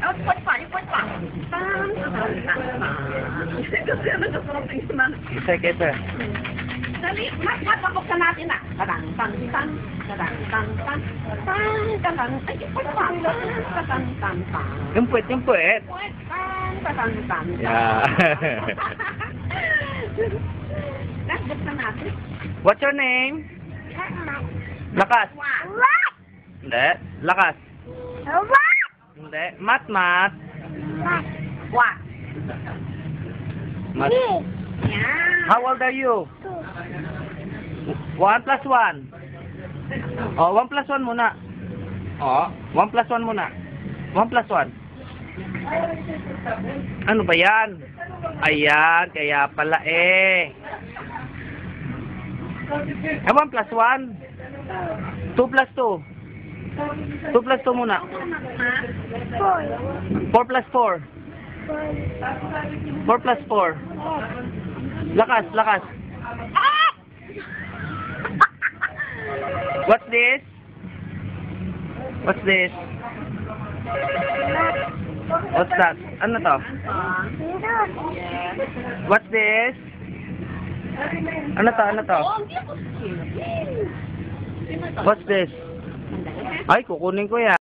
Oh, point pa. Kasi ano gusto mong tingnan? Isa kita. Dali, buksan natin na. Tadang. Ay, point pa. Tadang. Yung puwet. Yeah. Buksan natin. What's your name? Lakas. Hindi. Lakas. Hindi. Mat. What? Mat. Yeah. How old are you? 1 plus 1. Oh, 1 plus 1 muna. Oh, 1 plus 1 muna. 1 plus 1. Ano ba yan? Ayan, kaya pala eh. 1 plus 1. 2 plus 2. 2 plus 2 muna. 4 plus 4. 4 plus 4. Lakas. What's this? What's that? Ano to? What's this? Ano to? What's this? Ay, kukunin ko yan.